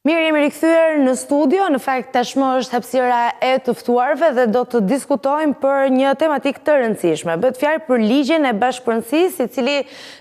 Mirë, jemi rikthyer në studio, në fakt tashmë është hapësira e të ftuarve dhe do të diskutojmë për një tematikë të rëndësishme. Bëhet fjalë për ligjin e bashkëpronësisë, i cili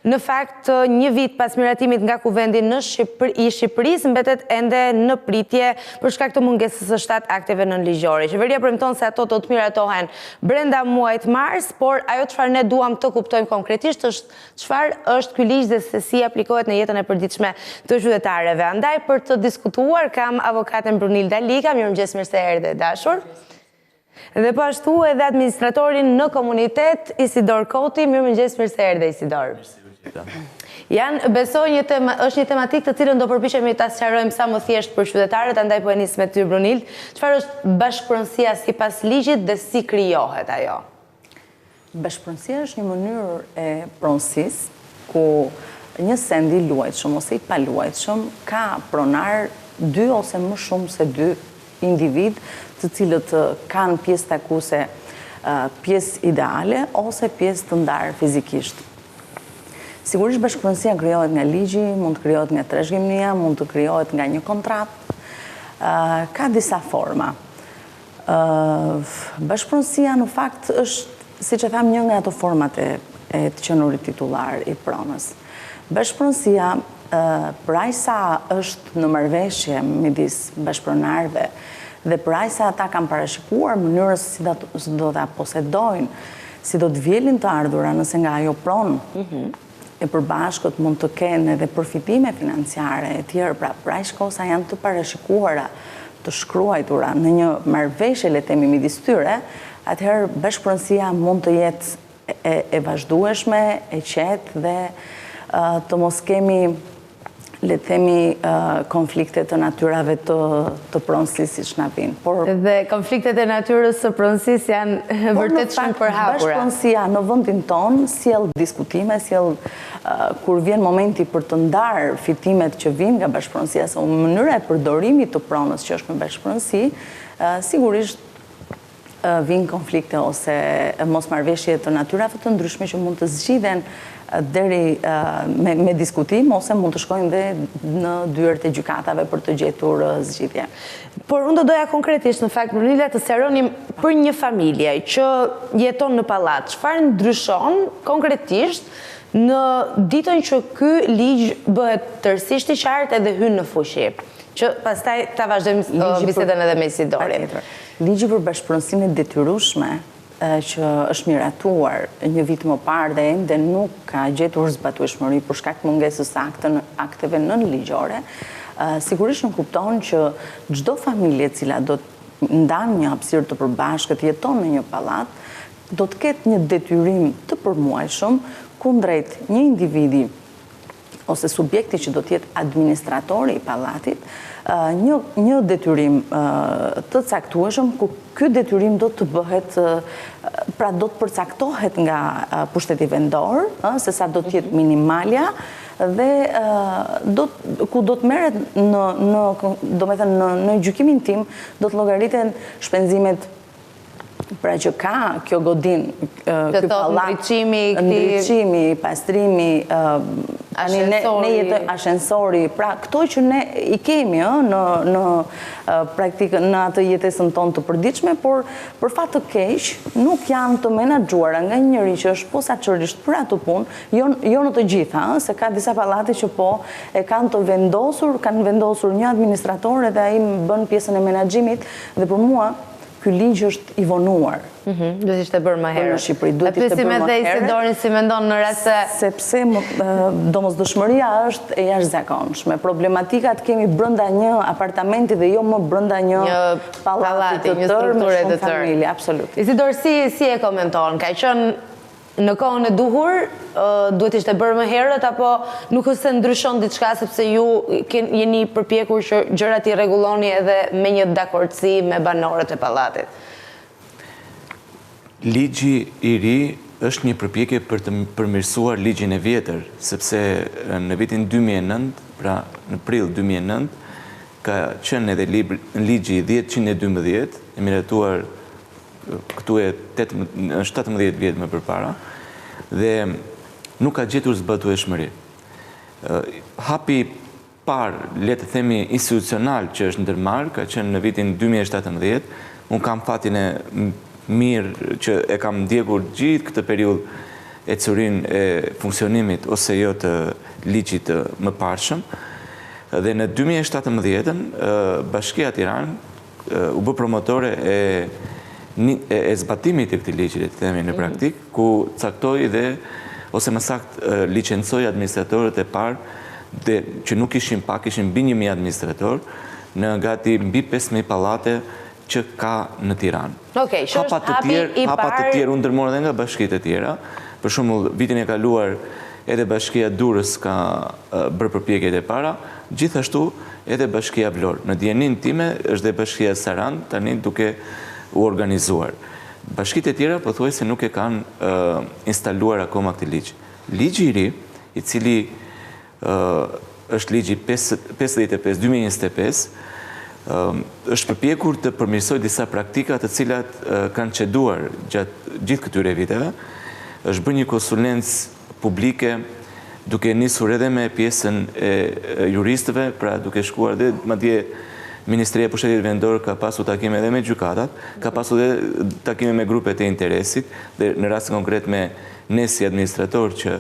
në fakt një vit pas miratimit nga Kuvendi i Shqipërisë mbetet ende në pritje për shkak të mungesës së 7 akteve nënligjore. Qeveria premton se ato do të miratohen brenda muajit mars, por ajo çfarë ne duam të kuptojmë konkretisht është çfarë është ky ligj dhe se si aplikohet në jetën e përditshme të qytetarëve. Andaj për të diskutuar kam avokatën Brunilda Lika, mirëmëngjes, mirë se erdhe dashur. Dhe po ashtu edhe administratorin në komunitet Isidor Koti, mirëmëngjes, mirë se erdhe Isidor. Besoj është një tematikë të cilën do përpiqemi ta sqarojmë sa më thjesht për qytetarët, andaj po e nis me ty Brunild. Çfarë është bashkëpronësia sipas ligjit dhe si krijohet ajo? Bashkëpronësia është një mënyrë e pronësisë ku një send i luajtshëm ose i paluajtshëm ka pronar 2 ose më shumë se 2 individ të cilët kanë pjesë takuese, pjesë ideale ose pjesë të ndarë fizikisht. Sigurisht bashkëpronësia krijohet nga ligji, mund të krijohet nga trashëgimia, mund të krijohet nga një kontratë, ka disa forma. Bashkëpronësia në fakt është, siç e tham, një nga ato format e të qenurit titullar i pronës. Bashkëpronësia, për aq sa është në marrëveshje midis bashkëpronarëve dhe për aq sa ata kanë parashikuar mënyrën si do ta posedojnë, si do të vjelin të ardhura nëse nga ajo pronë e përbashkët mund të kenë edhe përfitime financiare e tjerë, pra për aq kohë sa janë të parashikuara, të shkruajtura në një marrëveshje, le të themi, midis tyre, atëherë bashkëpronësia mund të jetë e vazhdueshme, e qetë dhe të mos kemi, le të themi, konflikte të natyrave të pronësisë siç na vinë. Dhe konfliktet e natyrës së pronësisë janë vërtet shumë përhapura. Bashkëpronësia në vendin tonë sjell diskutime, kur vjen momenti për të ndarë fitimet që vijnë nga bashkëpronësia, ose mënyra e përdorimit të pronës që është me bashkëpronësi, sigurisht vijnë konflikte ose mosmarrëveshje të natyrave të ndryshme që mund të zgjidhen deri me diskutim ose mund të shkojnë dhe në dyert e gjykatave për të gjetur zgjidhje. Por unë do doja konkretisht në fakt Brunilda të sqaronim për një familje që jeton në pallat, çfarë ndryshon konkretisht në ditën që ky ligj bëhet tërësisht i qartë edhe hyn në fuqi, që pastaj ta vazhdojmë bisedën edhe me Isidorin. Ligji për bashkëpronësinë e detyrueshme që është miratuar një vit më parë dhe ende nuk ka gjetur zbatueshmëri për shkak të mungesës së akteve nënligjore, sigurisht nuk kupton që çdo familje e cila do të ndanë një hapësirë të përbashkët, jeton në një pallat, do të ketë një detyrim të përmuajshëm kundrejt një individi ose subjekti që do të jetë administratori i pallatit, një detyrim të caktueshëm, ku ky detyrim do të bëhet, pra do të përcaktohet nga pushteti vendor, se sa do të jetë minimalja, dhe ku do të merret në gjykimin tim, do të llogariten shpenzimet, pra që ka kjo godin, ky pallat, ndriçimi, pastrimi, ashensori, pra këto që ne i kemi në praktikën, në atë jetesën tonë të përditshme, por për fat të keq nuk janë të menaxhuara nga një njeri që është posaçërisht për atë punë, jo në të gjitha, se ka disa pallate që po e kanë vendosur një administrator dhe ai bën pjesën e menaxhimit, dhe për mua ky ligj është i vonuar. Duhet ishte bërë më herët. Në Shqipëri duhet ishte bërë më herët. Isidorin si mendon në rast se sepse domosdoshmëria është e jashtëzakonshme. Problematikat kemi brenda një apartamenti dhe jo më brenda një pallati të tërë me shumë familje, absolutisht. Isidor, si e komenton? Ka qenë në kohën e duhur, duhet ishte bërë më herët, apo nuk është se ndryshon diçka sepse ju jeni përpjekur që gjërat i rregulloni edhe me një dakordsi me banorët e pallatit? Ligji i ri është një përpjekje për të përmirësuar ligjin e vjetër, sepse në vitin 2009, pra në prill 2009, ka qenë edhe ligji 1012, e miratuar këtu e 17 vjetë më përpara, dhe nuk ka gjetur zbatueshmëri. Hapi parë, le të themi, institucional që është ndërmarrë, ka qenë në vitin 2017. Unë kam fatin e mirë që e kam ndjekur gjithë këtë periudhë e curin e funksionimit ose jo të ligjit të mëparshëm. Dhe në 2017, Bashkia Tiranë u bë promotore e zbatimit të këtij ligji, le të themi në praktik, ku caktoi dhe ose më saktë licencoi administratorët e parë që nuk ishin pak, ishin mbi 1000 administrator në gati mbi 5000 pallate që ka në Tiranë. Okej, që është hapi i Hapa të parë. tjerë u ndërmorën edhe nga bashkitë e tjera. Për shembull, vitin e kaluar edhe Bashkia Durrës ka bërë përpjekjet e para, gjithashtu edhe Bashkia Vlorë. Në dijenin time është dhe Bashkia Sarand tani duke u organizuar. Bashkitë e tjera pothuajse nuk e kanë instaluar akoma këtë ligj. Ligji i ri, i cili është ligji 55/2025, është përpjekur të përmirësoj disa praktika të cilat kanë çeduar gjatë gjithë këtyre viteve. Është bërë një konsulencë publike duke nisur edhe me pjesën e juristëve, pra duke shkuar dhe madje Ministria e Pushtetit Vendor ka pasur takime edhe me gjykatat, ka pasur edhe takime me grupet e interesit, dhe në rast konkret me ne si administrator që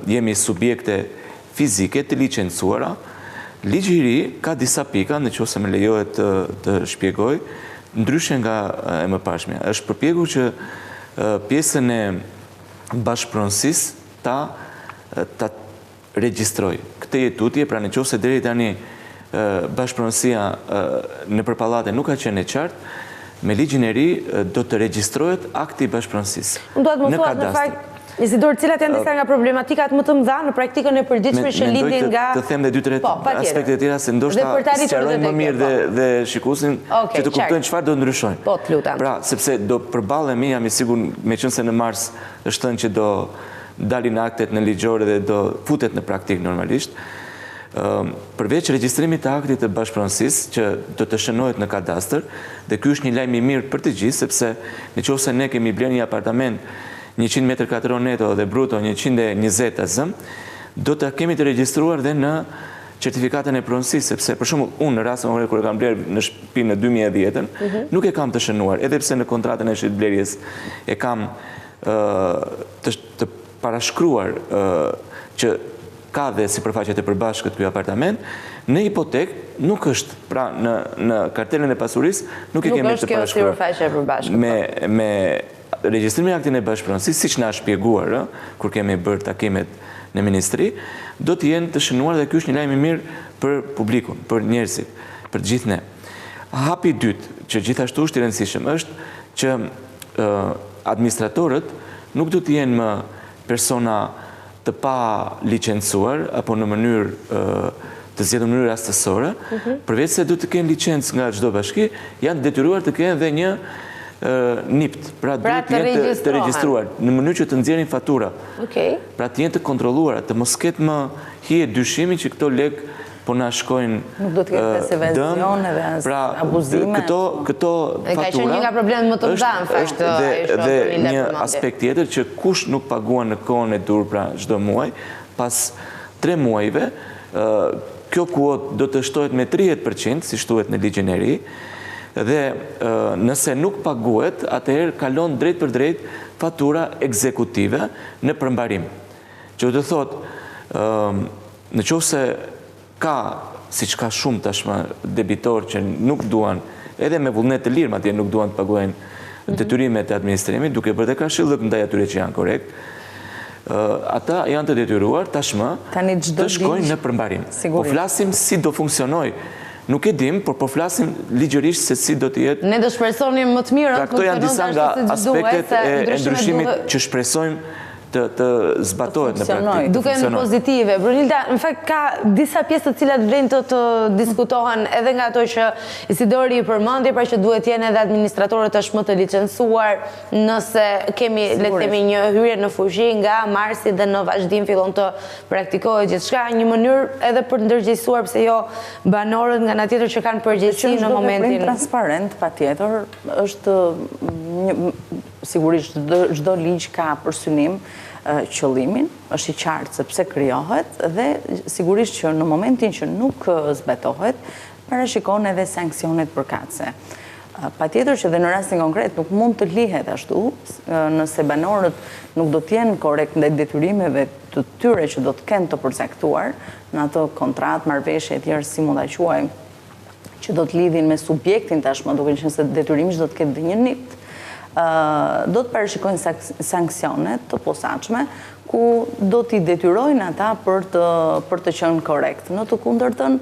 jemi subjekte fizike të licencuara. Ligji i ri ka disa pika, nëse më lejohet të shpjegoj, ndryshe nga e mëparshmja. Është përpjekur që pjesën e bashkëpronësisë ta regjistroj. Këtë jetutje, pra nëse deri tani bashkëpronësia nëpër pallate nuk ka qenë e qartë, me ligjin e ri do të regjistrohet akti i bashkëpronësisë. Unë duhet më thuat në fakt, Isidor, cilat janë disa nga problematikat më të mëdha në praktikën e përditshme që lidhin nga... Të them dhe 2-3 aspekte të tjera, se ndoshta sqarojnë më mirë dhe shikuesin që të kuptojnë çfarë do ndryshojnë. Po, të lutem. Pra, sepse do përballemi, jam i sigurt, meqense në mars është thënë që do dalin aktet në ligjore dhe do futet në praktik normalisht. Përveç regjistrimit të aktit të bashkëpronësisë që do të shënohet në kadastër, dhe ky është një lajm i mirë për të gjithë, sepse nëse ne kemi blerë një apartament 100 m2 neto dhe bruto 120 AZ, do të kemi të regjistruar dhe në certifikatën e pronësisë, sepse për shembull unë në rastin kur e kam blerë në shtëpi në 2010-ën, nuk e kam të shënuar, edhe pse në kontratën e shitblerjes e kam të parashkruar që ka dhe sipërfaqe të përbashkët ky apartament, në hipotek nuk është, pra në kartelën e pasurisë nuk e kemi të parashkruar. Nuk është kjo sipërfaqe e përbashkët. Me regjistrimin e aktin e bashkëpronësisë, siç na është shpjeguar kur kemi bërë takimet në ministri, do të jenë të shënuar, dhe ky është një lajm i mirë për publikun, për njerëzit, për të gjithë ne. Hapi i dytë, që gjithashtu është i rëndësishëm, është që administratorët nuk do të jenë më persona të pa licencuar apo në mënyrë të zgjedhur në mënyrë rastësore, përveç se do të kenë licencë nga çdo bashki, janë detyruar të kenë dhe një NIPT, pra duhet të jenë të regjistruar në mënyrë që të nxjerrin fatura. Pra të jenë të kontrolluara, të mos ketë më hije dyshimi që këto lek po na shkojnë dëm. Nuk do të ketë evazione dhe abuzime. Këto fatura... Ka qenë një nga problemet më të mëdha, në fakt. Dhe një aspekt tjetër që kush nuk paguan në kohën e dur, pra çdo muaj, pas 3 muajve, kjo kuotë do të shtohet me 30%, si shtohet në ligjin e ri, dhe nëse nuk paguhet, atëherë kalon drejt për drejt fatura ekzekutive në përmbarim. Që do të thotë, nëse ka, siç ka shumë tashmë debitor që nuk duan, edhe me vullnet të lirë, madje nuk duan të paguajnë detyrimet e administrimit, duke bërë dhe këshillëk ndaj atyre që janë korrekt, ata janë të detyruar tashmë të shkojnë në përmbarim. Po flasim si do funksionoj. Nuk e dim, por po flasim ligjërisht se si do të jetë. Ne do shpresonim më të mirë. Këto janë disa nga aspektet e ndryshimit që shpresojmë të zbatohet në praktikë. Duke në pozitive. Brunilda, në fakt ka disa pjesë të cilat vlen të diskutohen edhe nga ato që Isidori i përmendi, pra që duhet jenë edhe administratorët tashmë të licencuar, nëse kemi le të themi një hyrje në fuqi nga marsi dhe në vazhdim fillon të praktikohet gjithçka, një mënyrë edhe për ndërgjegjësuar pse jo banorët nga ana tjetër që kanë përgjegjësi në momentin transparent, patjetër, është sigurisht çdo ligj ka për synim qëllimin, është i qartë se pse krijohet dhe sigurisht që në momentin që nuk zbetohet, parashikon edhe sanksionet përkatëse. Patjetër që dhe në rastin konkret nuk mund të lihet ashtu, nëse banorët nuk do t'jenë korrekt ndaj detyrimeve të tyre që do të kenë të përcaktuar në ato kontratë, marrëveshje e tjerë si mund ta quajmë, që do të lidhin me subjektin tashmë, duke qenë se detyrimi do të ketë dhe një NIPT, do të parashikojnë sanksionet të posaçme ku do t'i detyrojnë ata për të qenë korrekt. Në të kundërtën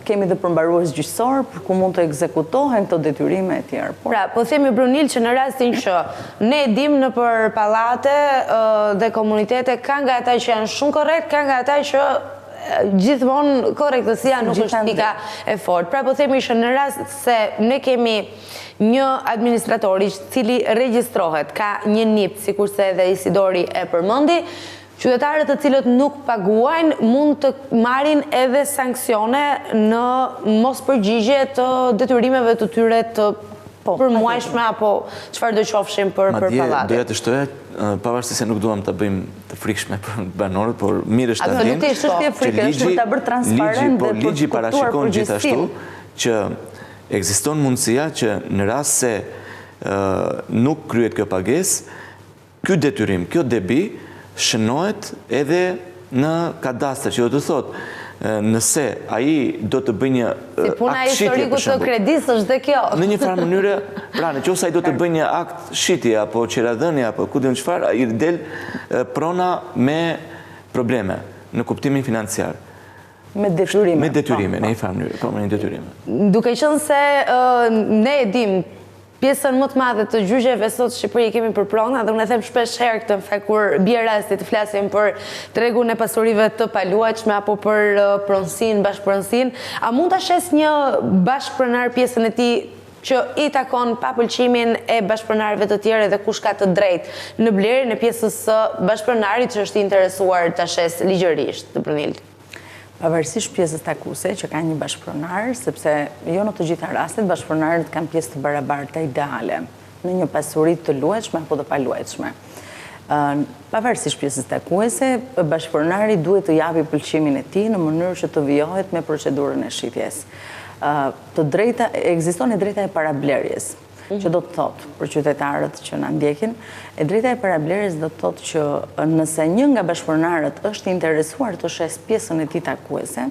kemi dhe përmbarues gjyqësor për ku mund të ekzekutohen këto detyrime e tjerë. Pra, po themi Brunil që në rastin që ne dim në për pallate dhe komunitete ka nga ata që janë shumë korrekt, ka nga ata që gjithmonë korrektësia nuk është pika e fortë. Pra po themi që në rast se ne kemi një administrator i cili regjistrohet, ka një NIPT, sikurse edhe Isidori e përmendi, qytetarët të cilët nuk paguajnë mund të marrin edhe sanksione në mos përgjigje të detyrimeve të tyre të përmuajshme apo çfarë do qofshin për pallatet. Doja të shtoja, pavarësisht se nuk duam ta bëjmë të frikshme për banorët, por mirë është ta dinë që ligji parashikon gjithashtu që ekziston mundësia që në rast se nuk kryhet kjo pagesë, ky detyrim, kjo debi shënohet edhe në kadastër, që do të thotë nëse ai do të bëjë një si puna historiku të kredisë është dhe kjo. Në një farë mënyrë, pra nëse ai do të bëjë një akt shitje apo qeradhënie apo ku diun çfarë, ai del prona me probleme në kuptimin financiar. Me detyrime. Me detyrime, në një farë mënyrë, po me detyrime. Duke qenë se ne e dim pjesën më të madhe të gjyqeve sot Shqipëri kemi për prona, dhe unë e them shpesh herë këtë, në fakt kur bie rasti të flasim për tregun e pasurive të paluajtshme apo për pronësinë, bashkëpronësinë, a mund ta shes një bashkëpronar pjesën e tij që i takon pa pëlqimin e bashkëpronarëve të tjerë dhe kush ka të drejtë në blerjen e pjesës së bashkëpronarit që është i interesuar ta shes ligjërisht, të Brunhild? Pavarësisht pjesës takuese që ka një bashkëpronar, sepse jo në të gjitha rastet bashkëpronarët kanë pjesë të barabarta ideale në një pasuri të luajtshme apo të paluajtshme. Pavarësisht pjesës takuese, bashkëpronari duhet të japi pëlqimin e tij në mënyrë që të vijohet me procedurën e shitjes. Ekziston e drejta e parablerjes, që do të thotë për qytetarët që na ndjekin, e drejta e parablerjes do të thotë që nëse një nga bashkëpronarët është interesuar të shes pjesën e tij takuese,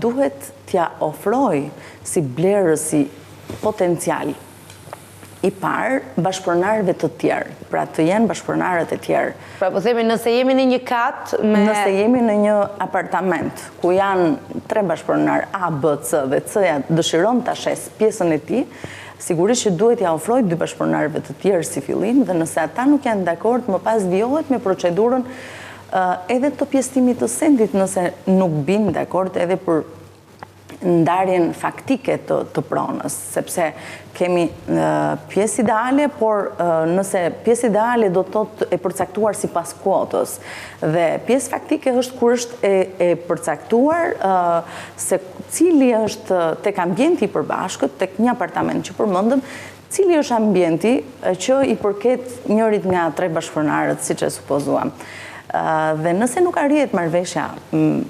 duhet t'ja ofrojë si blerësi potencial i parë bashkëpronarëve të tjerë, pra të jenë bashkëpronarët e tjerë. Pra po themi nëse jemi në një kat Nëse jemi në një apartament ku janë 3 bashkëpronar A, B, C dhe C-ja dëshiron ta shes pjesën e tij, sigurisht që duhet ja ofroj 2 bashkëpronarëve të tjerë si fillim, dhe nëse ata nuk janë dakord, më pas vijohet me procedurën edhe të pjesëtimit të sendit, nëse nuk bin dakord edhe për ndarjen faktike të pronës, sepse kemi pjesë ideale, por nëse pjesë ideale do të thotë e përcaktuar sipas kuotës, dhe pjesë faktike është kur është e përcaktuar se cili është tek ambienti i përbashkët, tek një apartament që përmendëm, cili është ambienti që i përket njërit nga 3 bashkëpronarët, siç e supozuam. Dhe nëse nuk arrihet marrëveshja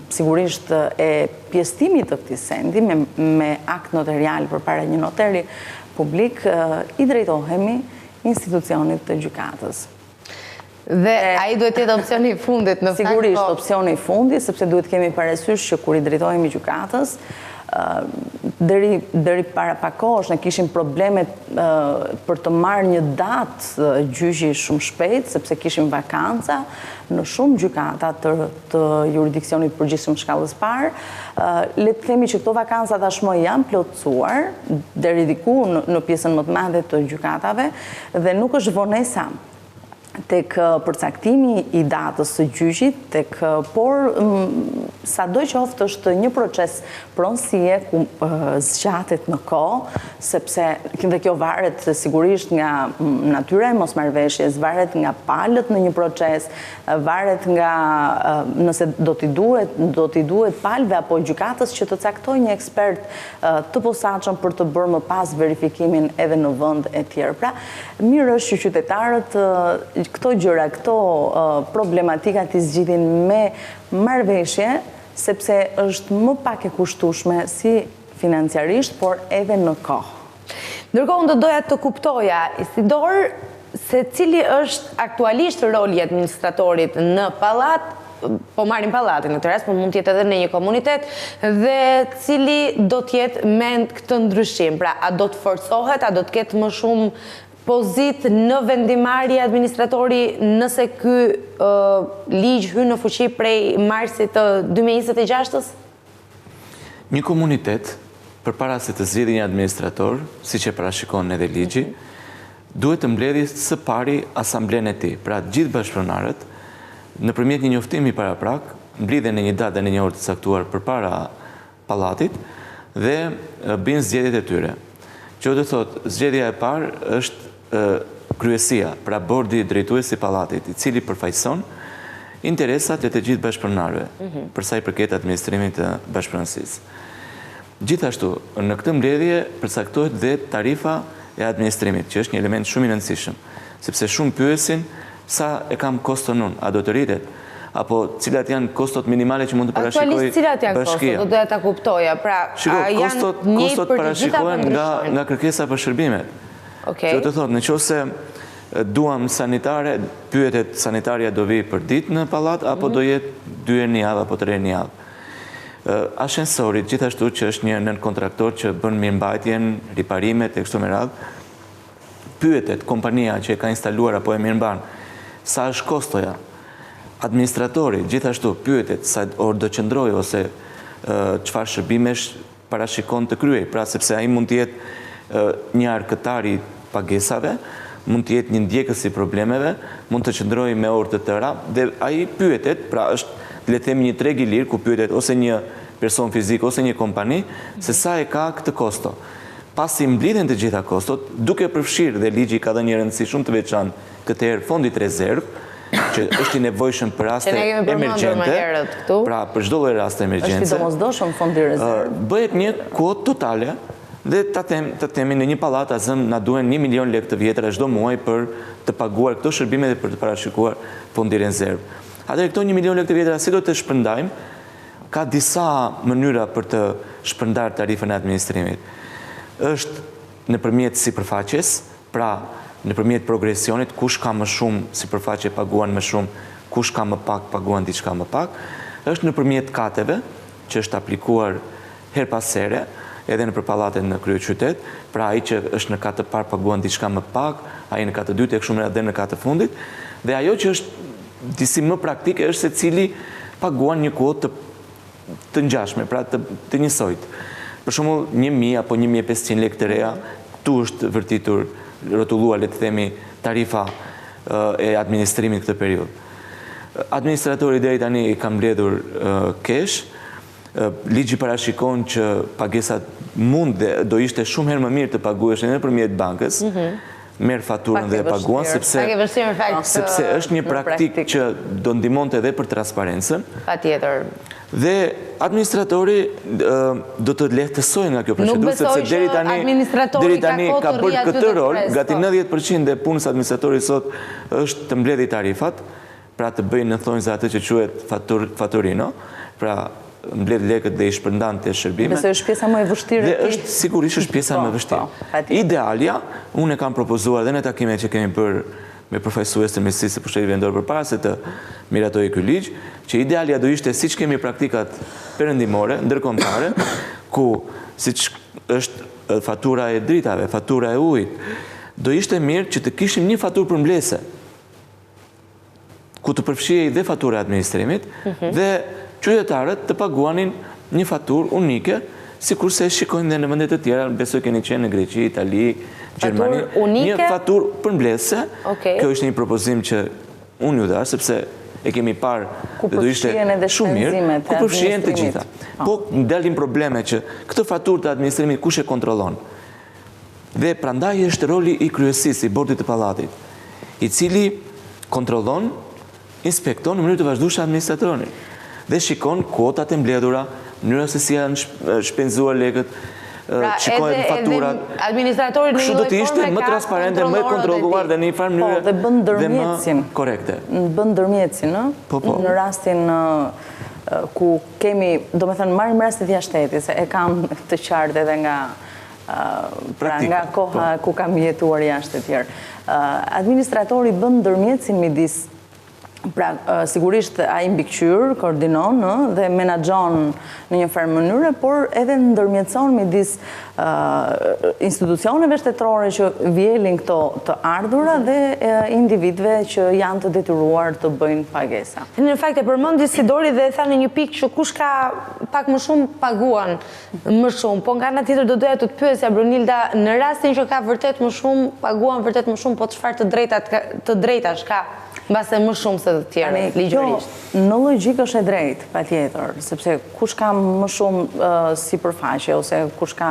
sigurisht e pjesëtimit të këtij sendi me akt notarial përpara një notari publik, i drejtohemi institucionit të gjykatës. Dhe ai duhet të jetë opsioni i fundit në fakt. Sigurisht opsioni i fundit, sepse duhet kemi parasysh që kur i drejtohemi gjykatës, deri para pak kohësh ne kishim probleme për të marrë një datë gjyqi shumë shpejt, sepse kishim vakanca në shumë gjykata të jurisdiksionit përgjithshëm shkallës parë. Le të themi që këto vakanca tashmë janë plotësuar deri diku në pjesën më të madhe të gjykatave dhe nuk është vonesa tek përcaktimi i datës së gjyqit, por sado qoftë është një proces pronësie ku zgjatet në kohë, sepse dhe kjo varet sigurisht nga natyra e mosmarrveshjes, varet nga palët në një proces, varet nga nëse do t'i duhet palëve apo gjykatës që të caktoj një ekspert të posaçëm për të bërë më pas verifikimin edhe në vend e tjerë. Pra, mirë është që qytetarët këto gjëra, këto problematikat i zgjidhin me marrëveshje, sepse është më pak e kushtueshme si financiarisht, por edhe në kohë. Ndërkohë, unë do doja të kuptoja, Isidor, se cili është aktualisht roli i administratorit në pallat, po marrim pallatin në këtë rast, por mund të jetë edhe në një komunitet, dhe cili do të jetë me këtë ndryshim. Pra, a do të forcohet, a do të ketë më shumë pozit në vendimarrje administratori nëse ky ligj hyn në fuqi prej marsit të 2026-s? Një komunitet, përpara se të zgjedhë një administrator, siç e parashikon edhe ligji, duhet të mbledhë së pari asamblen e tij. Pra, gjithë bashkëpronarët, nëpërmjet një njoftimi paraprak, mblidhen në një datë dhe në një orë të caktuar përpara pallatit dhe bëjnë zgjedhjet e tyre. Që do të thotë, zgjedhja e parë është kryesia, pra bordi drejtues i pallatit, i cili përfaqëson interesat e të gjithë bashkëpronarëve, për sa i përket administrimit të bashkëpronësisë. Gjithashtu, në këtë mbledhje përcaktohet dhe tarifa e administrimit, që është një element shumë i rëndësishëm, sepse shumë pyesin sa e kam koston unë, a do të rritet, apo cilat janë kostot minimale që mund të parashikoj bashkia. Aktualisht cilat janë kostot, do doja ta kuptoja. Pra, a janë një kostot parashikohen nga kërkesa për shërbimet. Që të thotë, nëse duam sanitare, pyetet sanitaria do vi për ditë në pallat, apo do jetë 2 herë në javë apo 3 herë në javë. Ashensorit, gjithashtu që është një nënkontraktor që bën mirëmbajtjen, riparimet e kështu me radhë, pyetet kompania që e ka instaluar apo e mirëmban, sa është kostoja. Administratori gjithashtu pyetet sa orë do qëndroj ose çfarë shërbimesh parashikon të kryej, pra sepse ai mund të jetë një arkëtar i pagesave, mund të jetë një ndjekës i problemeve, mund të qëndroj me orë të tëra dhe ai pyetet, pra është le të themi një treg i lirë ku pyetet ose një person fizik ose një kompani se sa e ka këtë kosto. Pasi mblidhen të gjitha kostot, duke përfshirë dhe ligji ka dhënë një rëndësi shumë të veçantë këtë herë fondit rezerv, që është i nevojshëm për raste emergjente, pra për çdo lloj raste emergjence. Është i domosdoshëm fondi rezerv. Bëhet një kuotë totale dhe ta themi në një pallat na duhen 1 milion lekë të vjetra çdo muaj për të paguar këto shërbime dhe për të parashikuar fondi rezerv. Atëherë këto 1 milion lekë të vjetra si do të shpërndajmë? Ka disa mënyra për të shpërndar tarifën e administrimit. Është nëpërmjet sipërfaqes, pra nëpërmjet progresionit, kush ka më shumë sipërfaqe paguan më shumë, kush ka më pak paguan diçka më pak. Është nëpërmjet kateve, që është aplikuar her pas here, edhe në pallatet në kryeqytet, pra ai që është në katë të parë paguan diçka më pak, ai në katë të dytë e kështu me radhë dhe në katë të fundit, dhe ajo që është disi më praktike është se cili paguan një kuotë të ngjashme, pra të njësojt. Për shembull, 1.000 apo 1.500 lekë të reja, këtu është vërtitur rrotulluar, le të themi, tarifa e administrimit këtë periudhë. Administratori deri tani i ka mbledhur kesh, ligji parashikon që pagesat mund dhe do ishte shumë herë më mirë të paguheshin nëpërmjet bankës, merr faturën dhe e paguan, sepse është një praktikë që do ndihmonte edhe për transparencën. Patjetër. Dhe administratori do të lehtësojë nga kjo procedurë, sepse deri tani ka bërë këtë rol, gati 90% e punës administratorit sot është të mbledhë tarifat, pra të bëjë në thonjza atë që quhet faturino, pra mbledh lekët dhe i shpërndan të shërbime. Besoj është pjesa më e vështirë. Dhe është sigurisht është pjesa më e vështirë. Idealja, unë e kam propozuar dhe në takimet që kemi bërë me përfaqësues të Ministrisë së Pushtetit Vendor përpara se të miratojë ky ligj, që idealja do ishte siç kemi praktikat perëndimore, ndërkombëtare, ku siç është fatura e dritave, fatura e ujit, do ishte mirë që të kishim një faturë përmbledhëse, ku të përfshihej dhe fatura e administrimit dhe qytetarët të paguanin një faturë unike, sikurse shikojnë dhe në vende të tjera, besoj keni qenë në Greqi, Itali, Gjermani, një faturë përmbledhëse. Kjo ishte një propozim që unë ju dha, sepse e kemi parë dhe do ishte shumë mirë, ku përfshihen të gjitha. Po dalin probleme që këtë faturë të administrimit kush e kontrollon. Dhe prandaj është roli i kryesisë, i bordit të pallatit, i cili kontrollon, inspekton në mënyrë të vazhdueshme administratorin dhe shikon kuotat e mbledhura, mënyra se si janë shpenzuar lekët, shikohet në faturat. Administratorit në një Kështu do të ishte më transparente, më e kontrolluar dhe në një farë mënyrë dhe bën ndërmjetësin. Korekte. Bën ndërmjetësin, në rastin ku kemi, do me thënë, marim rastit jashteti, se e kam të qartë edhe nga koha ku kam jetuar jashtë të tjerë. Administratori bën ndërmjetësin midis, pra sigurisht a i mbikëqyr, koordinon dhe menaxhon në një farë mënyre, por edhe ndërmjetëson midis institucioneve shtetërore që vjelin këto të ardhura dhe individëve që janë të detyruar të bëjnë pagesa. Në fakt e përmendi Sidori dhe e tha në një pikë që kush ka pak më shumë paguan më shumë, po nga ana tjetër do doja të të pyesja Brunilda, në rastin që ka vërtet më shumë, paguan vërtet më shumë, po çfarë të drejtash ka mbase më shumë se të tjerë ligjërisht? Në logjik është e drejtë, patjetër, sepse kush ka më shumë sipërfaqe ose kush ka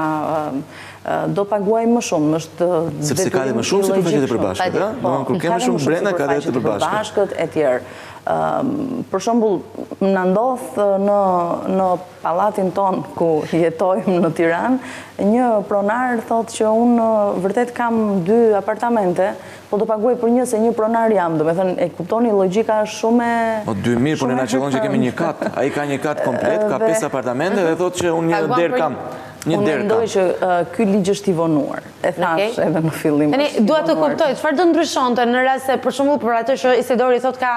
do paguaj më shumë, është sepse ka dhe më shumë sipërfaqe të përbashkët, kur ke më shumë brenda ka dhe të përbashkët e tjerë. Për shembull, na ndodh në pallatin ton ku jetojmë në Tiranë, një pronar thotë që unë vërtet kam 2 apartamente, po do paguaj për një se një pronar jam, do me thënë, e kuptoni, logjika është shumë e... O 2000, por në na qëllon që kemi një kat, a i ka një kat komplet, ka 5 apartamente dhe thotë që unë një derë kam. Unë mendoj që ky ligj është i vonuar. E thash edhe në fillim. Dua të kuptoj, çfarë do ndryshonte në rast se për shembull për atë që Isidori thotë ka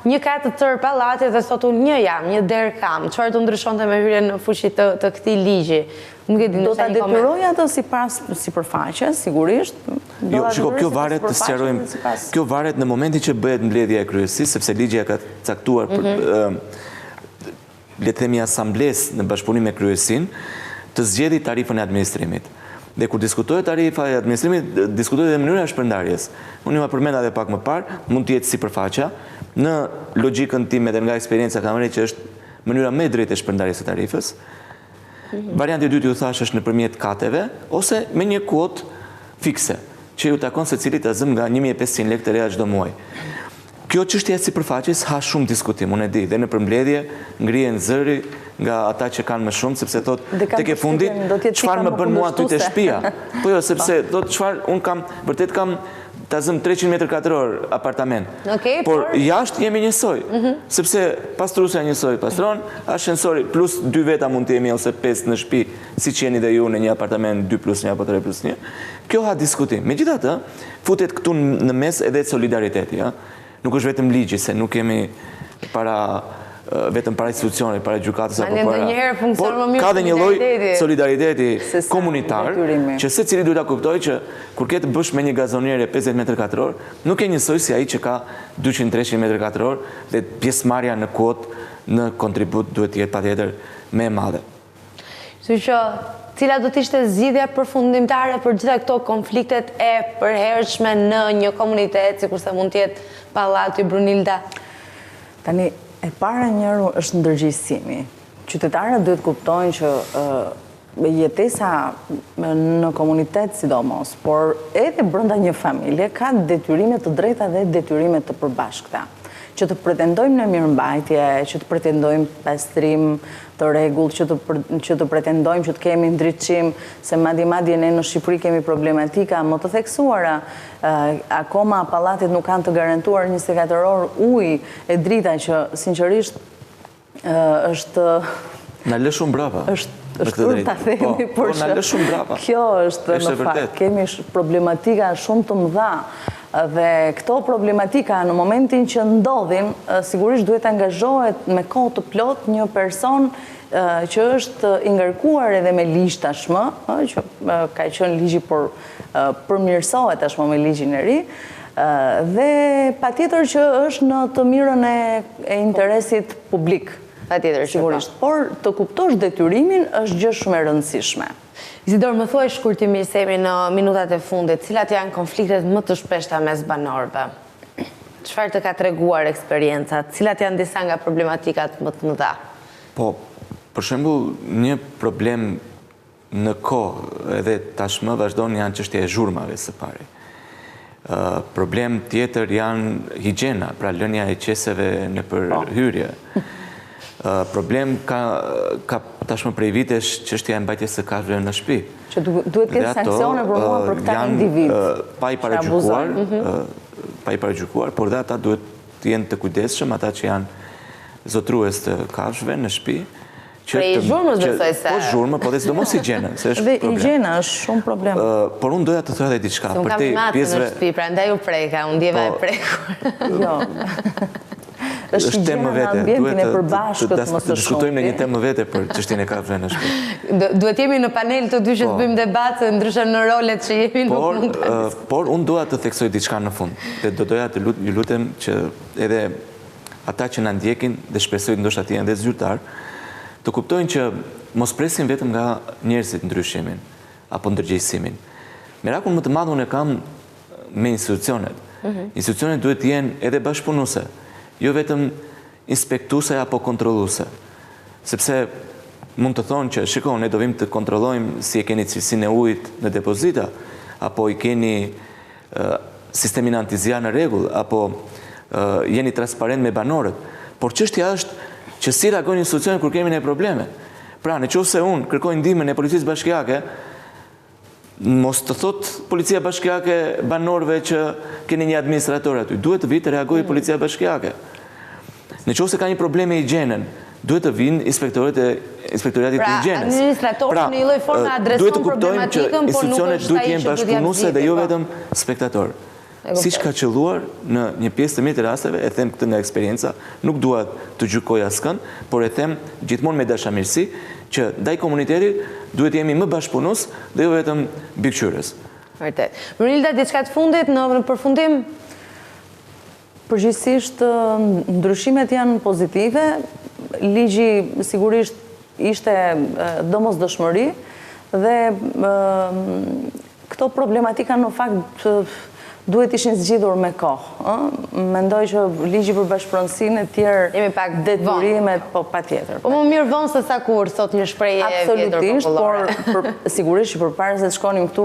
një kat të tërë pallati dhe thotë unë një jam, një derë kam. Çfarë do ndryshonte me hyrjen në fushë të këtij ligji? Nuk e di, do ta detyroj atë sipas sipërfaqes, sigurisht. Jo, shiko, kjo varet të sqarojmë. Kjo varet në momentin që bëhet mbledhja e kryesisë, sepse ligji ka caktuar le të themi asamblesë në bashkëpunim me kryesinë të zgjedhë tarifën e administrimit. Dhe kur diskutohet tarifa e administrimit, diskutohet edhe mënyra e shpërndarjes. Unë ju përmenda edhe pak më parë, mund të jetë sipërfaqja, në logjikën time dhe nga eksperienca kam rënë që është mënyra më e drejtë e shpërndarjes së tarifës. Varianti i dytë ju thash është nëpërmjet kateve ose me një kuotë fikse, që ju takon secilit ta zëm nga 1500 lekë të reja çdo muaj. Kjo çështje e sipërfaqes ha shumë diskutim, unë e di, dhe në përmbledhje ngrihen zëri nga ata që kanë më shumë, sepse thotë tek e fundit, çfarë më bën mua aty te shtëpia? Po jo, sepse thotë çfarë un kam, vërtet kam ta zëm 300 metër katror apartament. Por jashtë jemi njësoj, sepse pastruesja njësoj pastron, ashensori plus 2 veta mund të jemi ose 5 në shtëpi, siç jeni dhe ju në një apartament 2+1 apo 3+1. Kjo ha diskutim. Megjithatë, futet këtu në mes edhe solidariteti, ja. Nuk është vetëm ligji, se nuk kemi vetëm para institucionit, para gjykatës apo para... Por ka dhe një lloj solidariteti komunitar, që secili duhet ta kuptojë që kur ke të bësh me një gazoniere 50 metër katror, nuk e njësoj si ai që ka 200-300 metër katror dhe pjesëmarrja në kuotë, në kontribut duhet të jetë patjetër më e madhe. Kështu që cila do të ishte zgjidhja përfundimtare për gjitha këto konfliktet e përhershme në një komunitet, sikurse mund të jetë pallati Brunilda? Tani, e para njëru është ndërgjegjësimi. Qytetarët duhet kuptojnë që jetesa në komunitet sidomos, por edhe brenda një familje ka detyrime të drejta dhe detyrime të përbashkëta. Që të pretendojmë në mirëmbajtje, që të pretendojmë pastrim të rregullt, që të pretendojmë që të kemi ndriçim, se madje ne në Shqipëri kemi problematika më të theksuara. Akoma pallatet nuk kanë të garantuar 24 orë ujë e drita, që sinqerisht është... Na lë shumë brava. Është për ta themi, por kjo është në fakt. Kemi problematika shumë të mëdha. Dhe këto problematika në momentin që ndodhin, sigurisht duhet angazhohet me kohë të plot një person që është i ngarkuar edhe me ligj tashmë, që ka qenë ligji por përmirësohet tashmë me ligjin e ri, dhe patjetër që është në të mirën e interesit publik. Patjetër, sigurisht. Por të kuptosh detyrimin është gjë shumë e rëndësishme. Isidor, më thuaj shkurtimisht semi në minutat e fundit, cilat janë konfliktet më të shpeshta mes banorëve? Çfarë të ka treguar eksperiencat? Cilat janë disa nga problematikat më të mëdha? Po, për shembull, një problem në kohë edhe tashmë vazhdon janë çështja e zhurmave së pari. Problem tjetër janë higjiena, pra lënia e qeseve nëpër hyrje. Problem ka tashmë prej vitesh çështja e mbajtjes së kafshëve në shtëpi. Që duhet ketë sanksione për mua për këta individ. Pa i paragjykuar, por dhe ata duhet të jenë të kujdesshëm, ata që janë zotrues të kafshëve në shtëpi. Prej zhurmës besoj se... Po zhurmë, po dhe sidomos higjena, se është problem. Dhe higjena është shumë problem. Por unë doja të thoya edhe diçka për te pjesëve... Se unë kam matë në shtëpi, pra ndaj u preka, unë djeva e prekur. Jo. është temë vete. Duhet të diskutojmë në një temë vete për çështjen e kafshëve në shtëpi. Duhet jemi në panel të dy që të bëjmë debat, ndryshe në rolet që jemi nuk mund të diskutojmë. Por unë doja të theksoj diçka në fund. Dhe do doja të ju lutem që edhe ata që na ndjekin dhe shpresoj ndoshta të jenë dhe zyrtar, të kuptojnë që mos presin vetëm nga njerëzit ndryshimin apo ndërgjegjësimin. Merakun më të madh unë kam me institucionet. Institucionet duhet të jenë edhe bashkëpunuese, jo vetëm inspektuese apo kontrolluese. Sepse mund të thonë që shikoj, ne do vim të kontrollojmë si e keni cilësinë e ujit në depozita, apo i keni sistemin antizjarr në rregull, apo jeni transparent me banorët. Por çështja është që si reagojnë institucionet kur kemi ne probleme. Pra, nëse unë kërkoj ndihmën e policisë bashkiake, mos të thot policia bashkiake banorëve që keni një administrator aty. Duhet të vijë të reagojë policia bashkiake. Nëse ka një problem me higjienën, duhet të vinë inspektoratit të higjienës. Pra, administratori në një lloj forme adreson problematikën, por nuk institucionet duhet të jenë bashkëpunuese dhe jo vetëm spektator. Siç ka qelluar në një pjesë të mirë të rasteve, e them këtë nga eksperienca, nuk dua të gjykoj askënd, por e them gjithmonë me dashamirësi që ndaj komunitetit duhet jemi më bashkëpunues dhe jo vetëm bikqyrës. Vërtet. Brunilda, diçka të fundit në përfundim? Përgjithsisht ndryshimet janë pozitive, ligji sigurisht ishte domosdoshmëri dhe këto problematika në fakt duhet ishin zgjidhur me kohë. Mendoj që ligji për bashkëpronësinë e tjerë detyrimet, po patjetër. Po më mirë vonë se sa kur, thot një shprehje vjetër popullore. Absolutisht, por sigurisht që përpara se të shkonim këtu,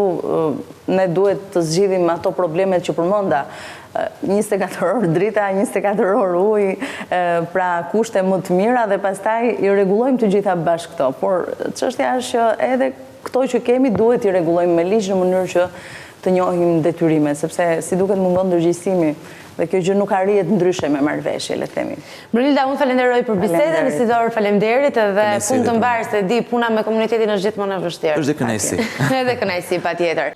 ne duhet të zgjidhim ato problemet që përmenda. 24 orë drita, 24 orë ujë, pra kushte më të mira dhe pastaj i rregullojmë të gjitha bashkë këto. Por çështja është që edhe këto që kemi duhet i rregullojmë me ligj në mënyrë që të njohim detyrimet, sepse si duket mungon ndërgjegjësimi dhe kjo gjë nuk arrihet ndryshe me marrëveshje, le të themi. Brunilda, unë falenderoj për bisedën, Isidor, faleminderit edhe punë të mbarë, se di puna me komunitetin është gjithmonë e vështirë. Është dhe kënaqësi. Edhe kënaqësi patjetër.